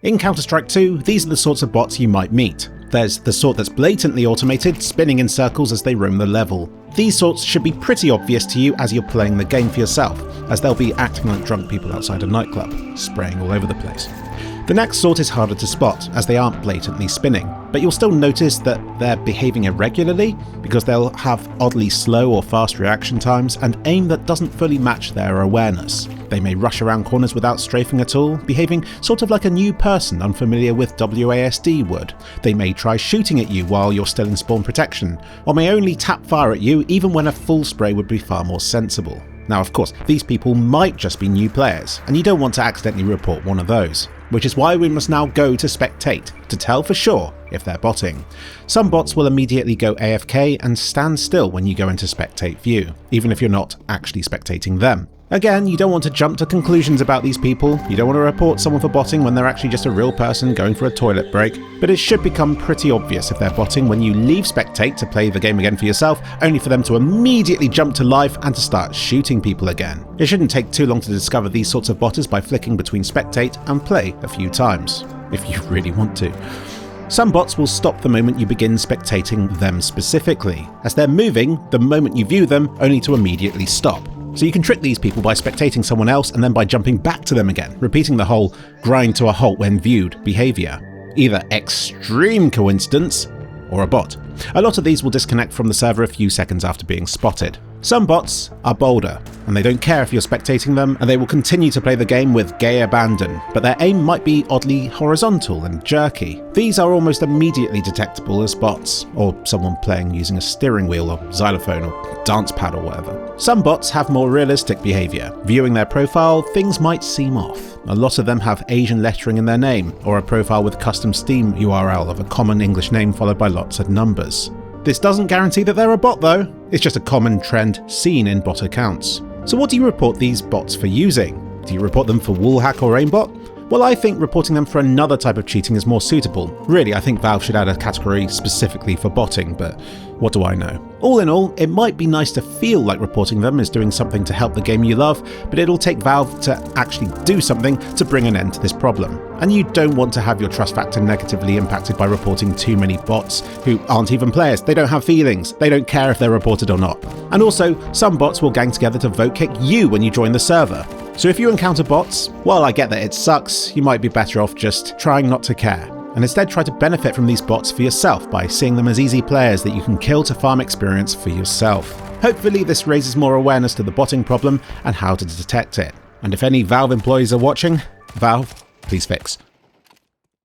In Counter-Strike 2, these are the sorts of bots you might meet. There's the sort that's blatantly automated, spinning in circles as they roam the level. These sorts should be pretty obvious to you as you're playing the game for yourself, as they'll be acting like drunk people outside a nightclub, spraying all over the place. The next sort is harder to spot, as they aren't blatantly spinning, but you'll still notice that they're behaving irregularly because they'll have oddly slow or fast reaction times and aim that doesn't fully match their awareness. They may rush around corners without strafing at all, behaving sort of like a new person unfamiliar with WASD would. They may try shooting at you while you're still in spawn protection, or may only tap fire at you even when a full spray would be far more sensible. Now of course, these people might just be new players, and you don't want to accidentally report one of those, which is why we must now go to spectate to tell for sure if they're botting. Some bots will immediately go AFK and stand still when you go into spectate view, even if you're not actually spectating them. Again, you don't want to jump to conclusions about these people, you don't want to report someone for botting when they're actually just a real person going for a toilet break, but it should become pretty obvious if they're botting when you leave spectate to play the game again for yourself, only for them to immediately jump to life and to start shooting people again. It shouldn't take too long to discover these sorts of botters by flicking between spectate and play a few times, if you really want to. Some bots will stop the moment you begin spectating them specifically, as they're moving the moment you view them, only to immediately stop. So you can trick these people by spectating someone else and then by jumping back to them again, repeating the whole grind to a halt when viewed behaviour. Either extreme coincidence or a bot. A lot of these will disconnect from the server a few seconds after being spotted. Some bots are bolder, and they don't care if you're spectating them, and they will continue to play the game with gay abandon, but their aim might be oddly horizontal and jerky. These are almost immediately detectable as bots, or someone playing using a steering wheel or xylophone or dance pad or whatever. Some bots have more realistic behaviour. Viewing their profile, things might seem off. A lot of them have Asian lettering in their name, or a profile with custom Steam URL of a common English name followed by lots of numbers. This doesn't guarantee that they're a bot though, it's just a common trend seen in bot accounts. So what do you report these bots for using? Do you report them for wallhack or aimbot? Well, I think reporting them for another type of cheating is more suitable. Really, I think Valve should add a category specifically for botting, but what do I know? All in all, it might be nice to feel like reporting them is doing something to help the game you love, but it'll take Valve to actually do something to bring an end to this problem. And you don't want to have your trust factor negatively impacted by reporting too many bots who aren't even players, they don't have feelings, they don't care if they're reported or not. And also, some bots will gang together to vote kick you when you join the server. So if you encounter bots, while I get that it sucks, you might be better off just trying not to care, and instead try to benefit from these bots for yourself by seeing them as easy players that you can kill to farm experience for yourself. Hopefully this raises more awareness to the botting problem and how to detect it. And if any Valve employees are watching, Valve, please fix.